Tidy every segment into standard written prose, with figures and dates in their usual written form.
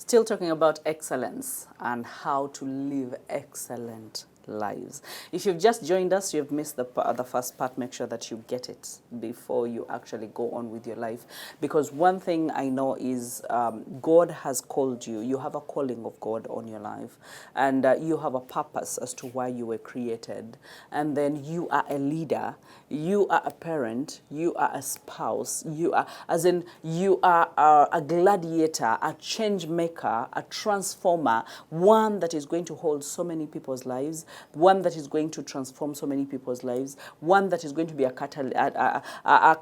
Still talking about excellence and how to live excellent lives. If you've just joined us, you've missed the first part. Make sure that you get it before you actually go on with your life. Because one thing I know is God has called you. You have a calling of God on your life. And you have a purpose as to why you were created. And then you are a leader. You are a parent. You are a spouse. You are, as in, you are a gladiator, a change maker, a transformer, one that is going to hold so many people's lives, one that is going to transform so many people's lives, one that is going to be a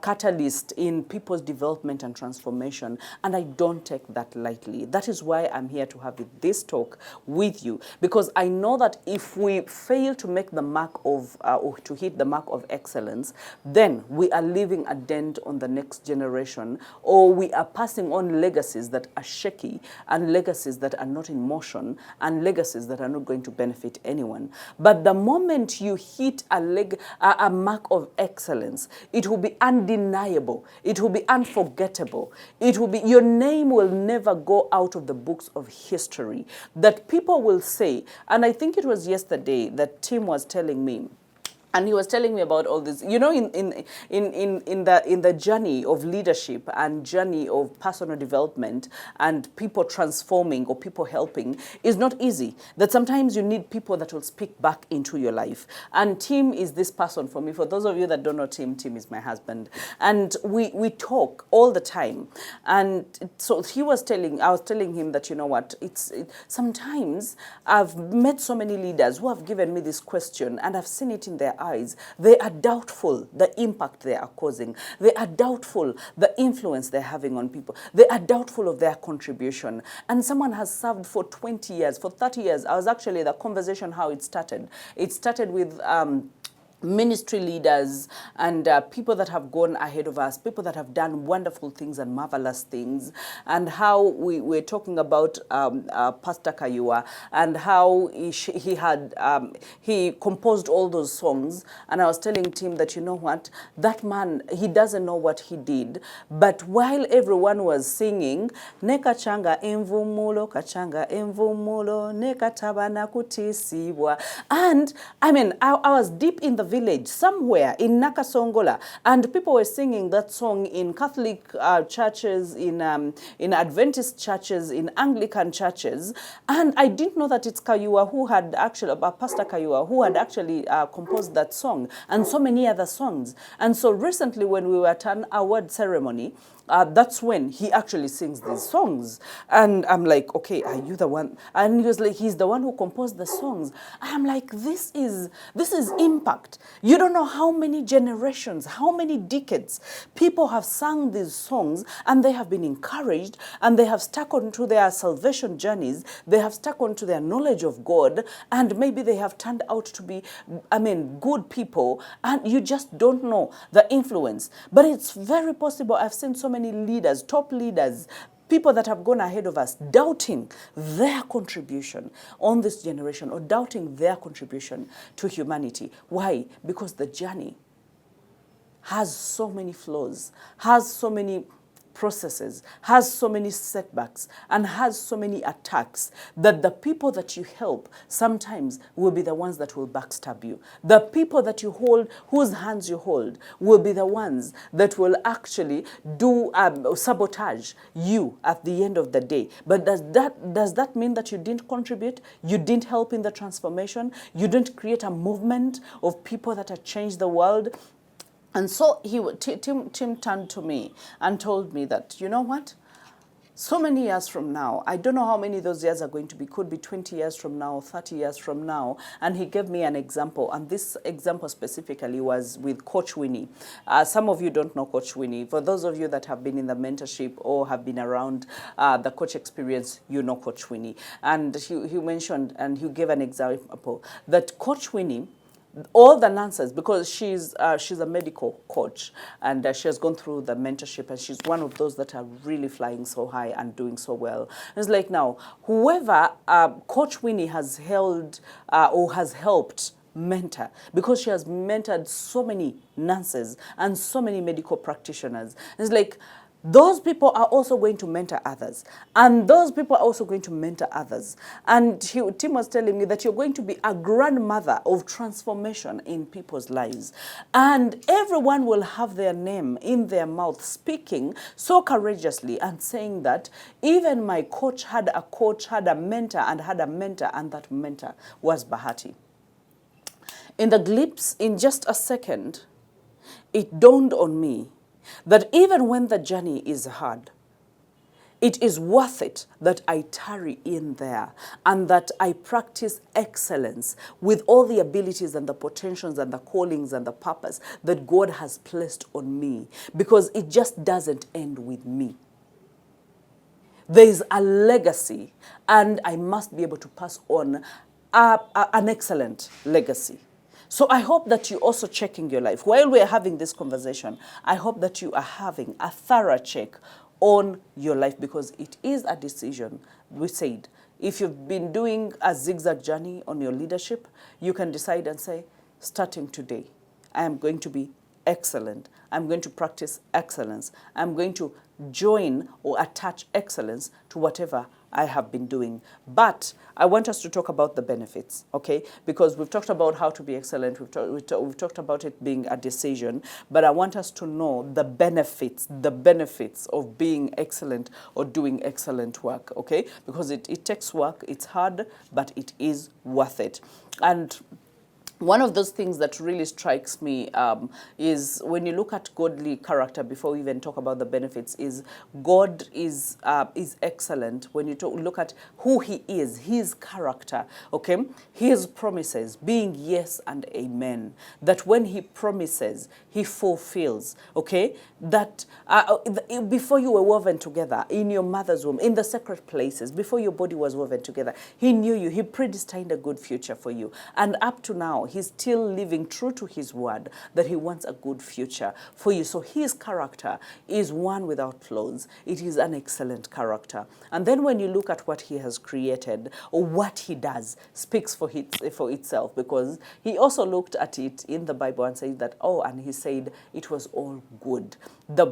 catalyst in people's development and transformation. And I don't take that lightly. That is why I'm here to have this talk with you, because I know that if we fail to make the mark of, or to hit the mark of excellence, then we are leaving a dent on the next generation, or we are passing on legacies that are shaky, and legacies that are not in motion, and legacies that are not going to benefit anyone. But the moment you hit a mark of excellence, it will be undeniable. It will be unforgettable. It will be, your name will never go out of the books of history. That people will say, and I think it was yesterday that Tim was telling me, and he was telling me about all this. You know, in the journey of leadership and journey of personal development and people transforming or people helping is not easy. That sometimes you need people that will speak back into your life. And Tim is this person for me. For those of you that don't know Tim, Tim is my husband. And we talk all the time. And so I was telling him that, you know what, sometimes I've met so many leaders who have given me this question, and I've seen it in their eyes. They are doubtful the impact they are causing. They are doubtful the influence they're having on people. They are doubtful of their contribution. And someone has served for 20 years, for 30 years. I was actually, the conversation, how it started. It started with ministry leaders and people that have gone ahead of us, people that have done wonderful things and marvelous things, and how we were talking about Pastor Kayua and how he composed all those songs. And I was telling Tim that, you know what, that man, he doesn't know what he did, but while everyone was singing, Neka changa emvumulo, kachanga emvumulo, neka tabana kutisibwa, and I mean, I was deep in the village somewhere in Nakasongola, and people were singing that song in Catholic churches, in Adventist churches, in Anglican churches, and I didn't know that it's Kayua who had actually, Pastor Kayua, who had actually composed that song and so many other songs. And so recently, when we were at an award ceremony, that's when he actually sings these songs. And I'm like, okay, are you the one? And he was like, he's the one who composed the songs. I'm like, this is impact. You don't know how many generations, how many decades people have sung these songs, and they have been encouraged, and they have stuck onto their salvation journeys. They have stuck onto their knowledge of God, and maybe they have turned out to be, I mean, good people, and you just don't know the influence. But it's very possible. I've seen so many leaders, top leaders, people that have gone ahead of us, doubting their contribution on this generation, or doubting their contribution to humanity. Why? Because the journey has so many flaws, has so many processes, has so many setbacks, and has so many attacks, that the people that you help sometimes will be the ones that will backstab you. The people that you hold, whose hands you hold, will be the ones that will actually do sabotage you at the end of the day. But does that mean that you didn't contribute? You didn't help in the transformation? You didn't create a movement of people that have changed the world? And so Tim turned to me and told me that, you know what? So many years from now, I don't know how many those years are going to be, could be 20 years from now, 30 years from now. And he gave me an example. And this example specifically was with Coach Winnie. Some of you don't know Coach Winnie. For those of you that have been in the mentorship or have been around the coach experience, you know Coach Winnie. And he mentioned, and he gave an example, that Coach Winnie, all the nonsense, because she's a medical coach, and she has gone through the mentorship, and she's one of those that are really flying so high and doing so well. It's like, now, whoever Coach Winnie has held or has helped mentor, because she has mentored so many nurses and so many medical practitioners, it's like, those people are also going to mentor others. And those people are also going to mentor others. And Tim was telling me that you're going to be a grandmother of transformation in people's lives. And everyone will have their name in their mouth, speaking so courageously and saying that even my coach, had a mentor, and that mentor was Bahati. In the glimpse, in just a second, it dawned on me that even when the journey is hard, it is worth it that I tarry in there and that I practice excellence with all the abilities and the potentials and the callings and the purpose that God has placed on me, because it just doesn't end with me. There is a legacy, and I must be able to pass on an excellent legacy. So I hope that you're also checking your life. While we're having this conversation, I hope that you are having a thorough check on your life, because it is a decision. We said, if you've been doing a zigzag journey on your leadership, you can decide and say, starting today, I am going to be excellent. I'm going to practice excellence. I'm going to join or attach excellence to whatever I have been doing. But I want us to talk about the benefits, okay? Because we've talked about how to be excellent. We've talked about it being a decision. But I want us to know the benefits of being excellent or doing excellent work, okay? Because it takes work. It's hard, but it is worth it. And one of those things that really strikes me is when you look at godly character, before we even talk about the benefits, is God is excellent. When you look at who he is, his character, okay, his promises being yes and amen, that when he promises, he fulfills, okay, that before you were woven together in your mother's womb, in the sacred places, before your body was woven together, he knew you, he predestined a good future for you. And up to now, he's still living true to his word that he wants a good future for you. So his character is one without flaws. It is an excellent character. And then when you look at what he has created, or what he does, speaks for itself, because he also looked at it in the Bible and said that, and he said it was all good. The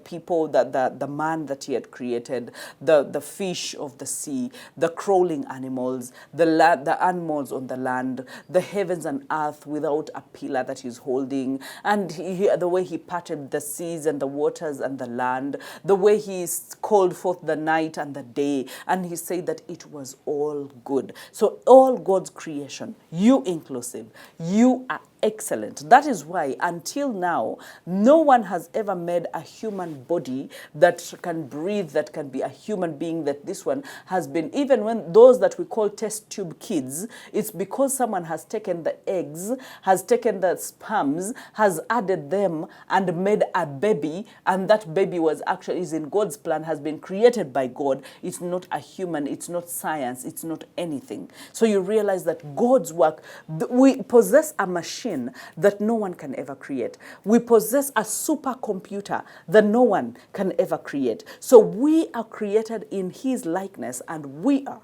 people, the man that he had created, the fish of the sea, the crawling animals, the animals on the land, the heavens and earth without a pillar that he's holding, and the way he parted the seas and the waters and the land, the way he called forth the night and the day, and he said that it was all good. So all God's creation, you inclusive, you are excellent. That is why until now, no one has ever made a human body that can breathe, that can be a human being, that this one has been, even when those that we call test tube kids, it's because someone has taken the eggs, has taken the sperms, has added them and made a baby, and that baby is in God's plan, has been created by God. It's not a human, it's not science, it's not anything. So you realize that God's work, we possess a machine that no one can ever create. We possess a supercomputer that no one can ever create. So we are created in his likeness, and we are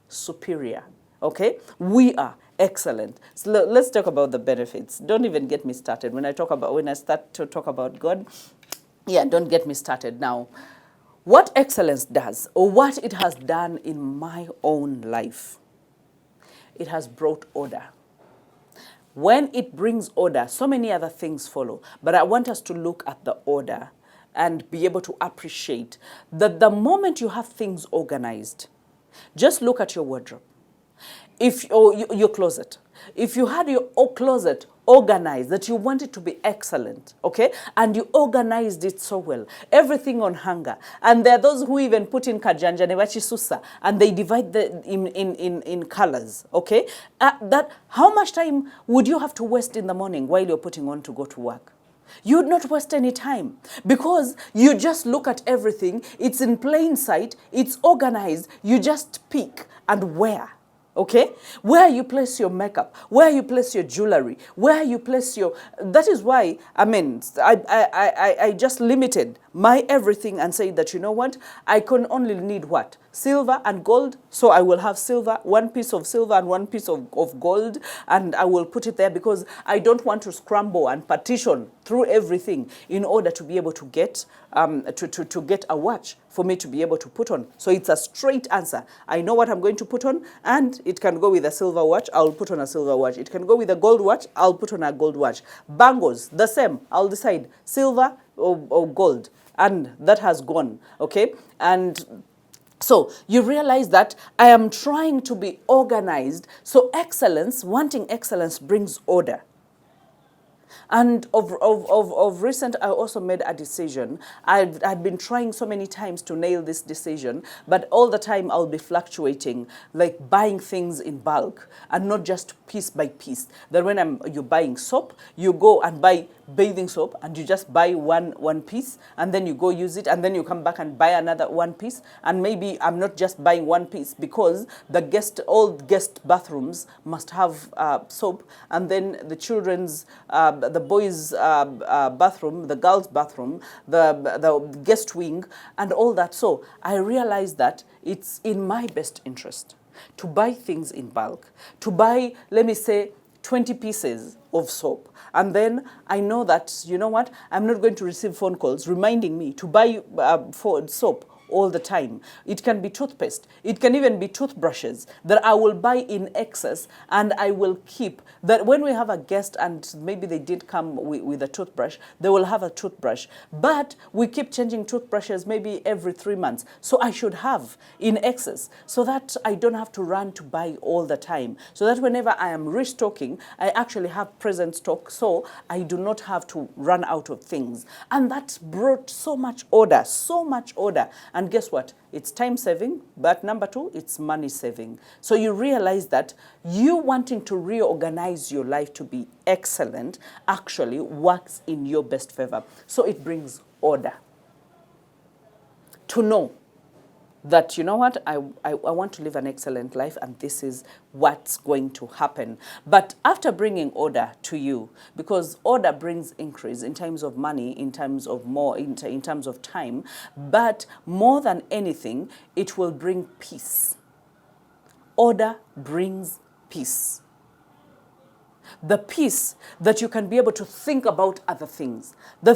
superior. Okay? We are excellent. So let's talk about the benefits. Don't even get me started. When I start to talk about God, don't get me started. Now, what excellence does, or what it has done in my own life, it has brought order. When it brings order, so many other things follow. But I want us to look at the order and be able to appreciate that the moment you have things organized, just look at your wardrobe. Your closet. If you had your closet organized, that you want it to be excellent, okay, and you organized it so well, everything on hanger, and there are those who even put in kajanja newachi susa, and they divide in colors, okay, that how much time would you have to waste in the morning while you're putting on to go to work? You would not waste any time, because you just look at everything, it's in plain sight, it's organized, you just pick and wear. Okay, where you place your makeup, where you place your jewelry, where you place your, that is why, I mean, I just limited my everything and say that, you know what, I can only need what? Silver and gold. So I will have silver, one piece of silver and one piece of gold, and I will put it there because I don't want to scramble and partition through everything in order to be able to get to get a watch for me to be able to put on. So it's a straight answer. I know what I'm going to put on, and it can go with a silver watch, I'll put on a silver watch. It can go with a gold watch, I'll put on a gold watch. Bangles, the same. I'll decide silver or gold, and that has gone, okay? And so you realize that I am trying to be organized. So excellence, wanting excellence brings order. And of recent, I also made a decision. I'd been trying so many times to nail this decision, but all the time I'll be fluctuating, like buying things in bulk and not just piece by piece. That when you're buying soap, you go and buy bathing soap and you just buy one piece, and then you go use it, and then you come back and buy another one piece. And maybe I'm not just buying one piece because all guest bathrooms must have soap, and then the children's the boys' bathroom, the girls' bathroom, the guest wing, and all that. So I realized that it's in my best interest to buy things in bulk, to buy, let me say, 20 pieces of soap. And then I know that, you know what, I'm not going to receive phone calls reminding me to buy soap all the time. It can be toothpaste. It can even be toothbrushes that I will buy in excess, and I will keep. That when we have a guest and maybe they did come with a toothbrush, they will have a toothbrush. But we keep changing toothbrushes maybe every 3 months. So I should have in excess so that I don't have to run to buy all the time. So that whenever I am restocking, I actually have present stock, so I do not have to run out of things. And that brought so much order, so much order. And guess what? It's time saving, but number two, it's money saving. So you realize that you wanting to reorganize your life to be excellent actually works in your best favor. So it brings order. To know that, you know what, I want to live an excellent life, and this is what's going to happen. But after bringing order to you, because order brings increase in terms of money, in terms of in terms of time, but more than anything, it will bring peace. Order brings peace. The peace that you can be able to think about other things. The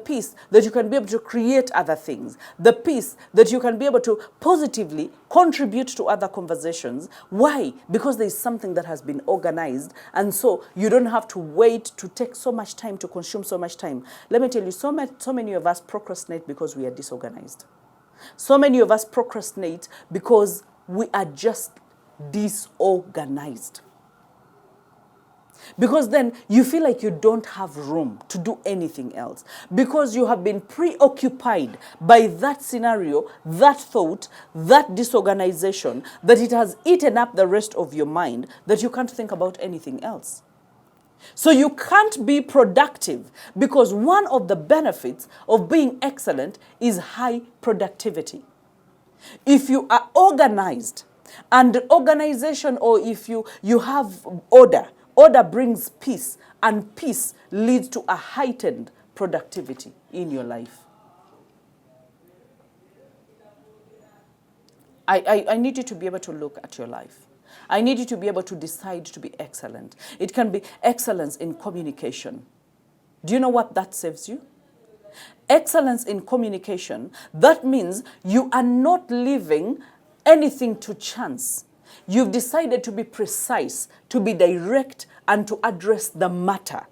peace that you can be able to create other things. The peace that you can be able to positively contribute to other conversations. Why? Because there is something that has been organized, and so you don't have to wait to take so much time, to consume so much time. Let me tell you, so many of us procrastinate because we are disorganized. So many of us procrastinate because we are just disorganized. Because then you feel like you don't have room to do anything else. Because you have been preoccupied by that scenario, that thought, that disorganization, that it has eaten up the rest of your mind, that you can't think about anything else. So you can't be productive, because one of the benefits of being excellent is high productivity. If you are organized, and organization, or if you have order, order brings peace, and peace leads to a heightened productivity in your life. I need you to be able to look at your life. I need you to be able to decide to be excellent. It can be excellence in communication. Do you know what that saves you? Excellence in communication, that means you are not leaving anything to chance. You've decided to be precise, to be direct, and to address the matter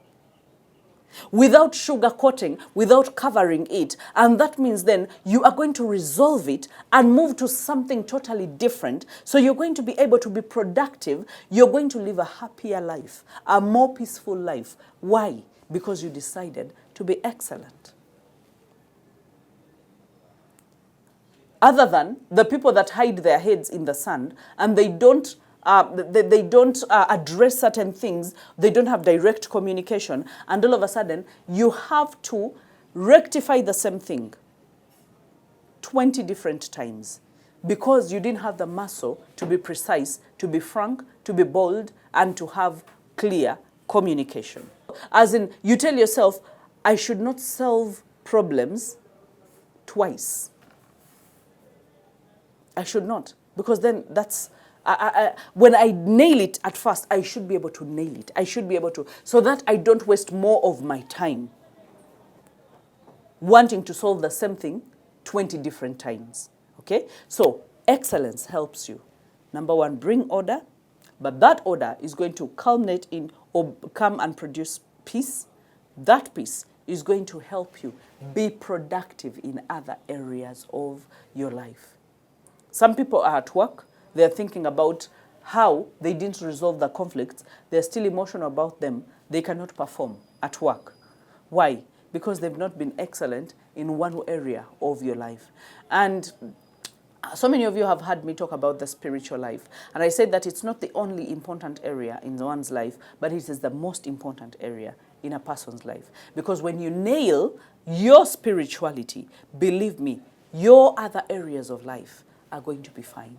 without sugarcoating, without covering it. And that means then you are going to resolve it and move to something totally different. So you're going to be able to be productive. You're going to live a happier life, a more peaceful life. Why? Because you decided to be excellent. Other than the people that hide their heads in the sand and they don't address certain things, they don't have direct communication, and all of a sudden you have to rectify the same thing 20 different times. because you didn't have the muscle to be precise, to be frank, to be bold, and to have clear communication. As in, you tell yourself, I should not solve problems twice. I should not, because then that's, when I nail it at first, I should be able to nail it. I should be able to, so that I don't waste more of my time wanting to solve the same thing 20 different times. Okay? So excellence helps you. Number one, bring order, but that order is going to culminate in or come and produce peace. That peace is going to help you be productive in other areas of your life. Some people are at work, they're thinking about how they didn't resolve the conflicts, they're still emotional about them, they cannot perform at work. Why? Because they've not been excellent in one area of your life. And so many of you have heard me talk about the spiritual life. And I said that it's not the only important area in one's life, but it is the most important area in a person's life. Because when you nail your spirituality, believe me, your other areas of life are going to be fine.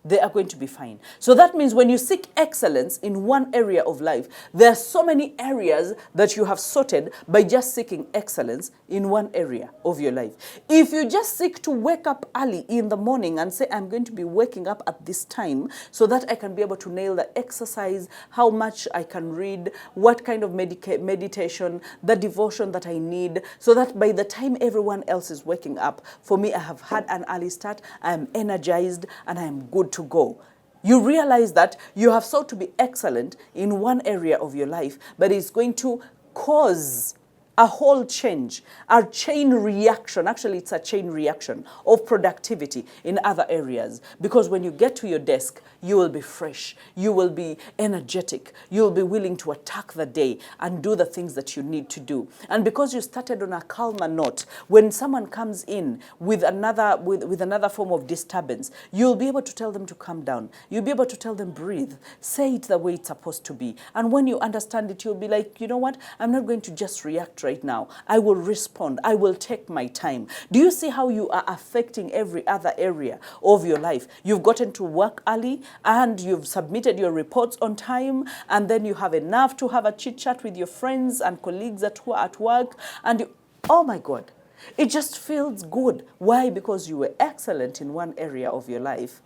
They are going to be fine. So that means when you seek excellence in one area of life, there are so many areas that you have sorted by just seeking excellence in one area of your life. If you just seek to wake up early in the morning and say, I'm going to be waking up at this time so that I can be able to nail the exercise, how much I can read, what kind of meditation, the devotion that I need, so that by the time everyone else is waking up, for me, I have had an early start, I am energized, and I am good to go. You realize that you have sought to be excellent in one area of your life, but it's going to cause a whole change, a chain reaction. Actually, it's a chain reaction of productivity in other areas. Because when you get to your desk, you will be fresh, you will be energetic, you will be willing to attack the day and do the things that you need to do. And because you started on a calmer note, when someone comes in with another form of disturbance, you'll be able to tell them to calm down. You'll be able to tell them, breathe, say it the way it's supposed to be. And when you understand it, you'll be like, you know what, I'm not going to just react right now. I will respond. I will take my time. Do you see how you are affecting every other area of your life? You've gotten to work early and you've submitted your reports on time, and then you have enough to have a chit chat with your friends and colleagues at work, and you, oh my God, it just feels good. Why? Because you were excellent in one area of your life.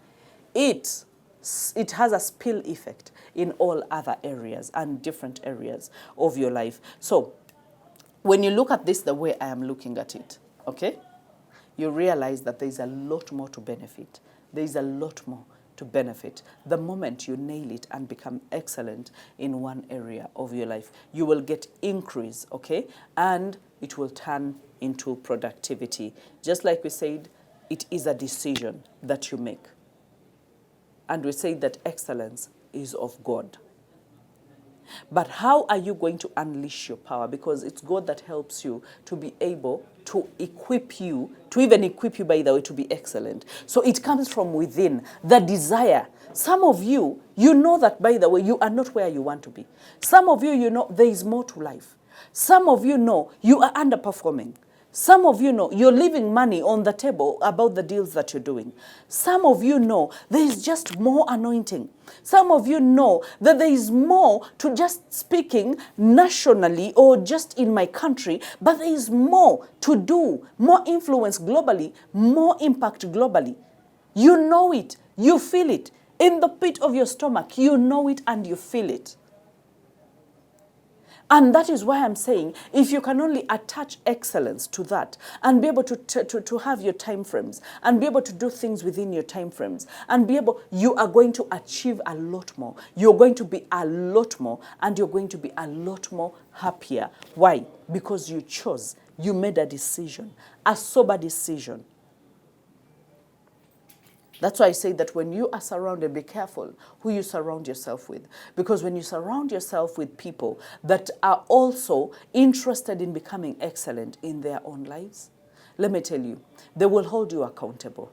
It has a spill effect in all other areas and different areas of your life. So when you look at this the way I am looking at it, okay, you realize that there's a lot more to benefit. There's a lot more to benefit. The moment you nail it and become excellent in one area of your life, you will get increase, okay, and it will turn into productivity. Just like we said, it is a decision that you make. And we say that excellence is of God. But how are you going to unleash your power? Because it's God that helps you to be able to equip you, to even equip you, by the way, to be excellent. So it comes from within, the desire. Some of you, you know that, by the way, you are not where you want to be. Some of you, you know there is more to life. Some of you know you are underperforming. Some of you know you're leaving money on the table about the deals that you're doing. Some of you know there is just more anointing. Some of you know that there is more to just speaking nationally or just in my country, but there is more to do, more influence globally, more impact globally. You know it, you feel it. In the pit of your stomach, you know it and you feel it. And that is why I'm saying, if you can only attach excellence to that and be able to have your time frames and be able to do things within your time frames and be able, you are going to achieve a lot more. You're going to be a lot more, and you're going to be a lot more happier. Why? Because you chose, you made a decision, a sober decision. That's why I say that when you are surrounded, be careful who you surround yourself with. Because when you surround yourself with people that are also interested in becoming excellent in their own lives, let me tell you, they will hold you accountable.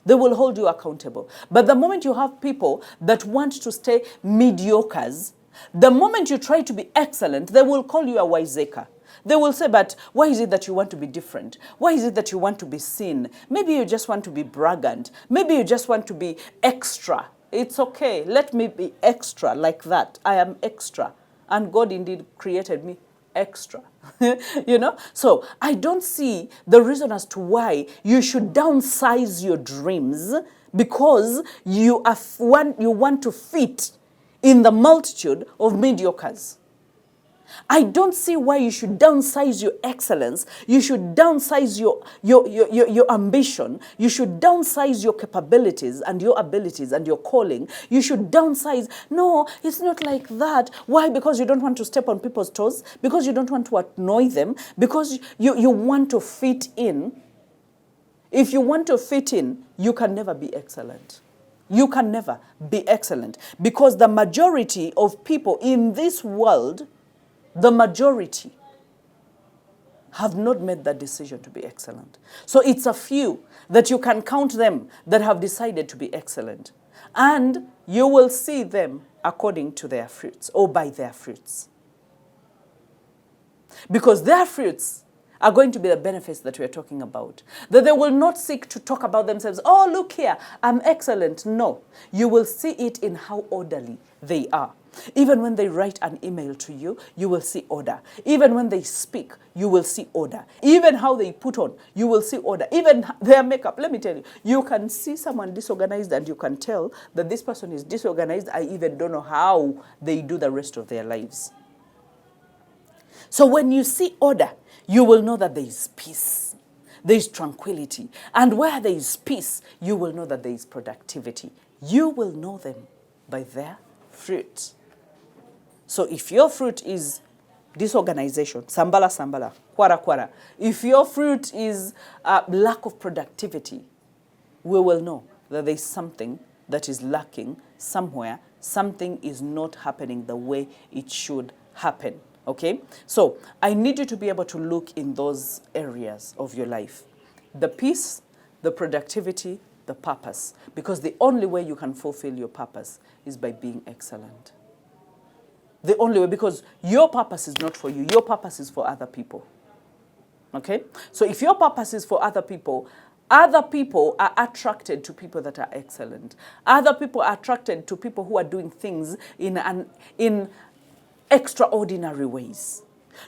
They will hold you accountable. But the moment you have people that want to stay mediocres, the moment you try to be excellent, they will call you a wiseacre. They will say, but why is it that you want to be different? Why is it that you want to be seen? Maybe you just want to be braggant. Maybe you just want to be extra. It's okay. Let me be extra like that. I am extra. And God indeed created me extra. You know? So I don't see the reason as to why you should downsize your dreams because you want to fit in the multitude of mediocres. I don't see why you should downsize your excellence. You should downsize your ambition. You should downsize your capabilities and your abilities and your calling. You should downsize. No, it's not like that. Why? Because you don't want to step on people's toes. Because you don't want to annoy them. Because you want to fit in. If you want to fit in, you can never be excellent. You can never be excellent. Because the majority of people in this world, the majority have not made that decision to be excellent. So it's a few that you can count them that have decided to be excellent. And you will see them according to their fruits or by their fruits. Because their fruits are going to be the benefits that we're talking about. That they will not seek to talk about themselves. Oh, look here, I'm excellent. No, you will see it in how orderly they are. Even when they write an email to you, you will see order. Even when they speak, you will see order. Even how they put on, you will see order. Even their makeup, let me tell you, you can see someone disorganized and you can tell that this person is disorganized. I even don't know how they do the rest of their lives. So when you see order, you will know that there is peace. There is tranquility. And where there is peace, you will know that there is productivity. You will know them by their fruit. So if your fruit is disorganization, sambala sambala, kwara kwara, if your fruit is lack of productivity, we will know that there is something that is lacking somewhere. Something is not happening the way it should happen. Okay? So I need you to be able to look in those areas of your life. The peace, the productivity, the purpose. Because the only way you can fulfill your purpose is by being excellent. The only way, because your purpose is not for you. Your purpose is for other people. Okay? So if your purpose is for other people are attracted to people that are excellent. Other people are attracted to people who are doing things in extraordinary ways.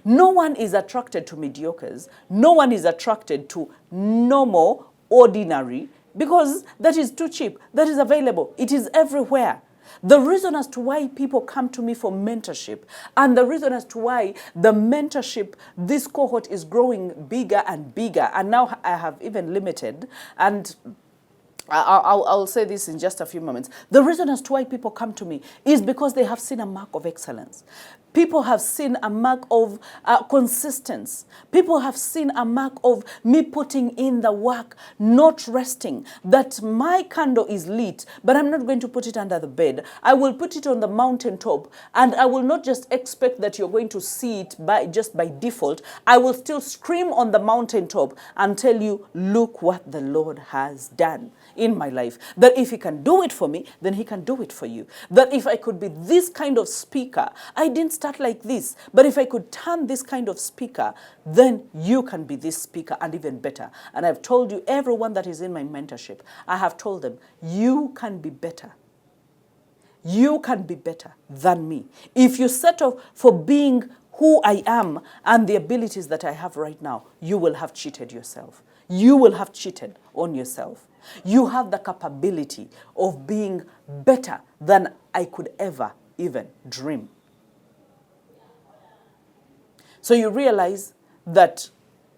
No one is attracted to mediocres. No one is attracted to normal, ordinary, because that is too cheap. That is available. It is everywhere. The reason as to why people come to me for mentorship, and the reason as to why the mentorship, this cohort is growing bigger and bigger, and now I have even limited, and I'll say this in just a few moments. The reason as to why people come to me is because they have seen a mark of excellence. People have seen a mark of consistency. People have seen a mark of me putting in the work, not resting. That my candle is lit, but I'm not going to put it under the bed. I will put it on the mountaintop, and I will not just expect that you're going to see it just by default. I will still scream on the mountaintop and tell you, look what the Lord has done in my life. That if he can do it for me, then he can do it for you. That if I could be this kind of speaker, I didn't start like this, but if I could turn this kind of speaker, then you can be this speaker and even better. And I've told you, everyone that is in my mentorship, I have told them, you can be better. You can be better than me. If you settle for being who I am and the abilities that I have right now, you will have cheated yourself. You will have cheated on yourself. You have the capability of being better than I could ever even dream. So you realize that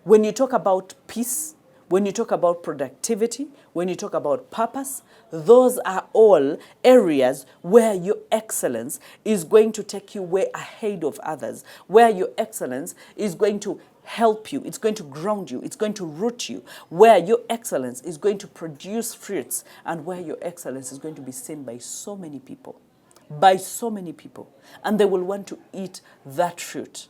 when you talk about peace, when you talk about productivity, when you talk about purpose, those are all areas where your excellence is going to take you way ahead of others, where your excellence is going to help you, it's going to ground you, it's going to root you, where your excellence is going to produce fruits, and where your excellence is going to be seen by so many people, and they will want to eat that fruit.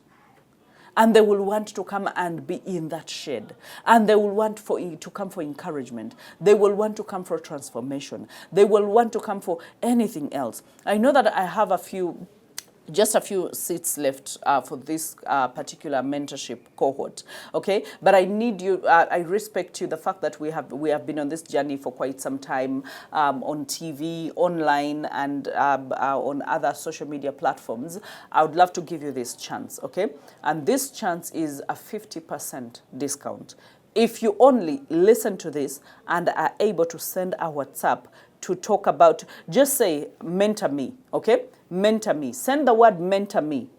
And they will want to come and be in that shed. And they will want to come for encouragement. They will want to come for transformation. They will want to come for anything else. I know that I have a few just a few seats left for this particular mentorship cohort, okay? But I need you, I respect you, the fact that we have been on this journey for quite some time, on TV, online, and on other social media platforms. I would love to give you this chance, okay? And this chance is a 50% discount. If you only listen to this and are able to send a WhatsApp to talk about, just say, mentor me, okay? Mentor me. Send the word mentor me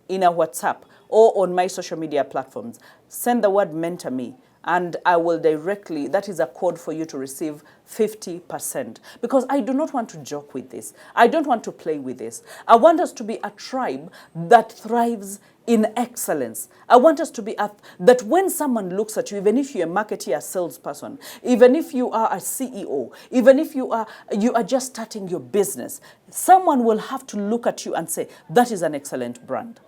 in a WhatsApp or on my social media platforms. Send the word mentor me, and I will directly, that is a code for you to receive 50%. Because I do not want to joke with this. I don't want to play with this. I want us to be a tribe that thrives in excellence. I want us to be that when someone looks at you, even if you're a marketer, a salesperson, even if you are a CEO, even if you are just starting your business, someone will have to look at you and say, that is an excellent brand.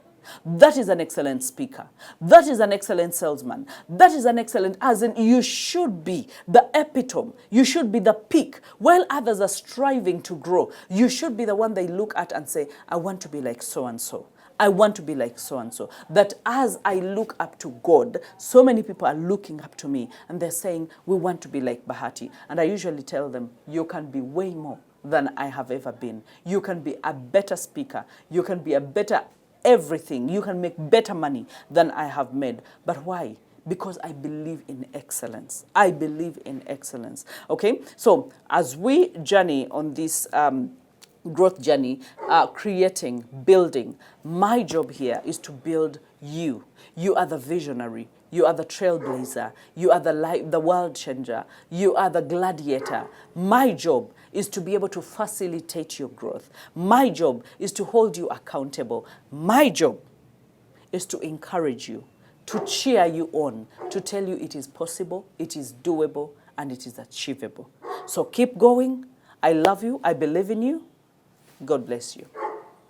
That is an excellent speaker. That is an excellent salesman. That is an excellent, as in you should be the epitome. You should be the peak. While others are striving to grow, you should be the one they look at and say, I want to be like so-and-so. I want to be like so-and-so. That as I look up to God, so many people are looking up to me and they're saying, we want to be like Bahati. And I usually tell them, you can be way more than I have ever been. You can be a better speaker. You can be a better everything. You can make better money than I have made. But why? Because I believe in excellence. I believe in excellence. Okay? So as we journey on this growth journey, creating, building, my job here is to build you. You are the visionary. You are the trailblazer. You are the world changer. You are the gladiator. My job is to be able to facilitate your growth. My job is to hold you accountable. My job is to encourage you, to cheer you on, to tell you it is possible, it is doable, and it is achievable. So keep going. I love you. I believe in you. God bless you.